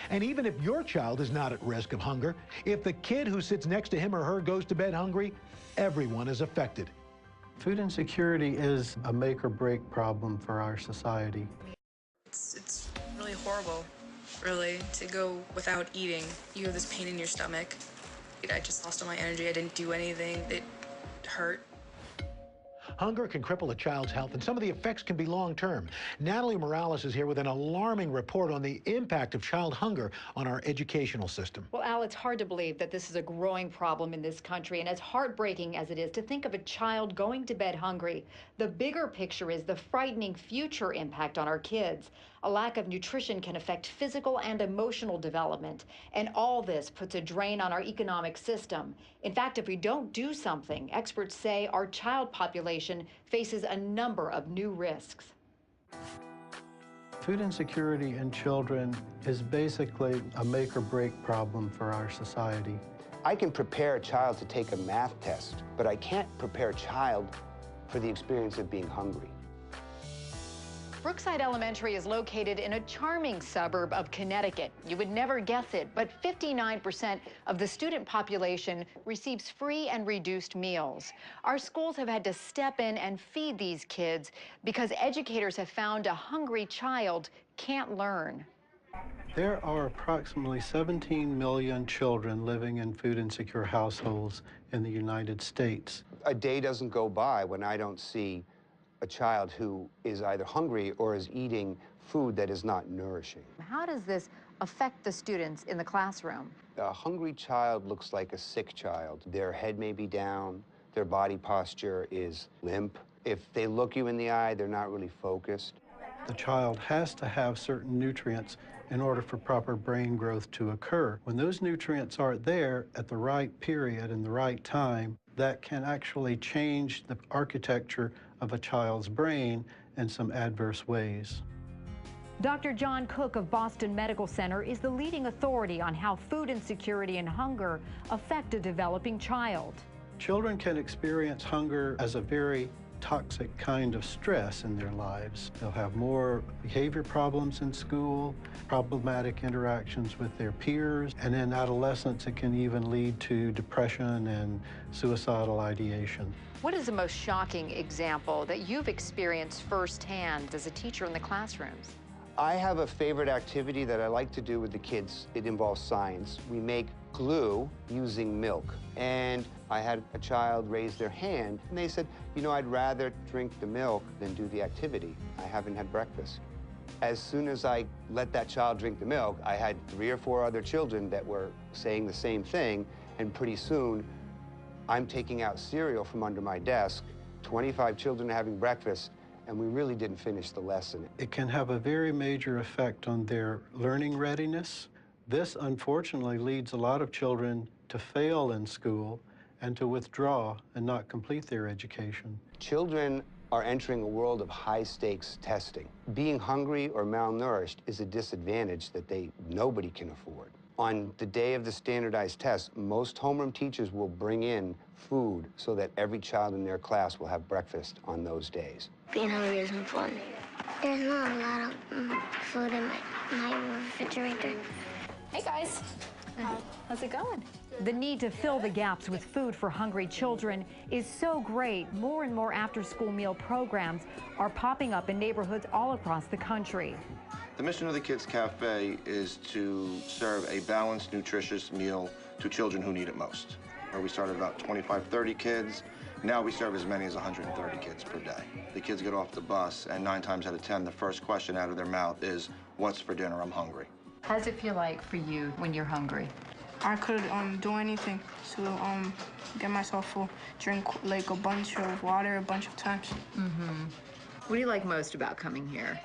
And even if your child is not at risk of hunger, if the kid who sits next to him or her goes to bed hungry, everyone is affected. Food insecurity is a make or break problem for our society. It's really horrible, really, to go without eating. You have this pain in your stomach. I just lost all my energy. I didn't do anything. It hurt. Hunger can cripple a child's health, and some of the effects can be long-term. Natalie Morales is here with an alarming report on the impact of child hunger on our educational system. Well, Al, it's hard to believe that this is a growing problem in this country, and as heartbreaking as it is to think of a child going to bed hungry, the bigger picture is the frightening future impact on our kids. A lack of nutrition can affect physical and emotional development, and all this puts a drain on our economic system. In fact, if we don't do something, experts say our child population faces a number of new risks. Food insecurity in children is basically a make or break problem for our society. I can prepare a child to take a math test, but I can't prepare a child for the experience of being hungry. Brookside Elementary is located in a charming suburb of Connecticut. You would never guess it, but 59% of the student population receives free and reduced meals. Our schools have had to step in and feed these kids because educators have found a hungry child can't learn. There are approximately 17 million children living in food insecure households in the United States. A day doesn't go by when I don't see a child who is either hungry or is eating food that is not nourishing. How does this affect the students in the classroom? A hungry child looks like a sick child. Their head may be down, their body posture is limp. If they look you in the eye, they're not really focused. The child has to have certain nutrients in order for proper brain growth to occur. When those nutrients aren't there at the right period and the right time, that can actually change the architecture of a child's brain in some adverse ways. Dr. John Cook of Boston Medical Center is the leading authority on how food insecurity and hunger affect a developing child. Children can experience hunger as a very toxic kind of stress in their lives. They'll have more behavior problems in school, problematic interactions with their peers, and in adolescence it can even lead to depression and suicidal ideation. What is the most shocking example that you've experienced firsthand as a teacher in the classrooms? I have a favorite activity that I like to do with the kids. It involves science. We make glue using milk. And I had a child raise their hand, and they said, you know, I'd rather drink the milk than do the activity. I haven't had breakfast. As soon as I let that child drink the milk, I had 3 or 4 other children that were saying the same thing, and pretty soon, I'm taking out cereal from under my desk, 25 children having breakfast, and we really didn't finish the lesson. It can have a very major effect on their learning readiness. This, unfortunately, leads a lot of children to fail in school and to withdraw and not complete their education. Children are entering a world of high-stakes testing. Being hungry or malnourished is a disadvantage that nobody can afford. On the day of the standardized test, most homeroom teachers will bring in food so that every child in their class will have breakfast on those days. Being hungry isn't fun. There's not a lot of food in my refrigerator. Hey, guys. How's it going? The need to fill the gaps with food for hungry children is so great. More and more after-school meal programs are popping up in neighborhoods all across the country. The mission of the Kids Cafe is to serve a balanced, nutritious meal to children who need it most. Where we started about 25, 30 kids. Now we serve as many as 130 kids per day. The kids get off the bus, and 9 times out of 10, the first question out of their mouth is, "What's for dinner? I'm hungry." How does it feel like for you when you're hungry? I could do anything to get myself full. Drink like a bunch of water a bunch of times. What do you like most about coming here?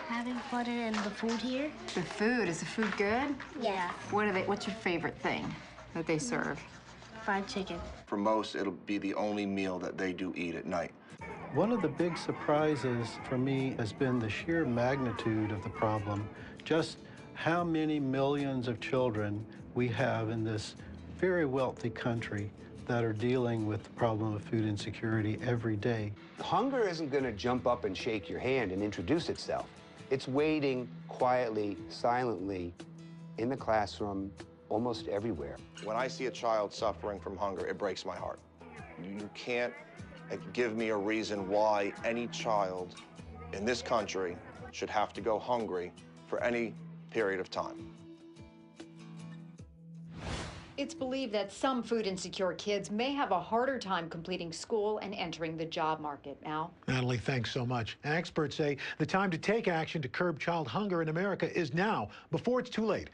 Having fun in the food here. The food. Is the food good? Yeah. What's your favorite thing that they serve? Fried chicken. For most, it'll be the only meal that they do eat at night. One of the big surprises for me has been the sheer magnitude of the problem. Just how many millions of children we have in this very wealthy country that are dealing with the problem of food insecurity every day. Hunger isn't going to jump up and shake your hand and introduce itself. It's waiting quietly, silently in the classroom, almost everywhere. When I see a child suffering from hunger, it breaks my heart. You can't give me a reason why any child in this country should have to go hungry for any period of time. It's believed that some food insecure kids may have a harder time completing school and entering the job market. Al? Natalie, thanks so much. Experts say the time to take action to curb child hunger in America is now, before it's too late.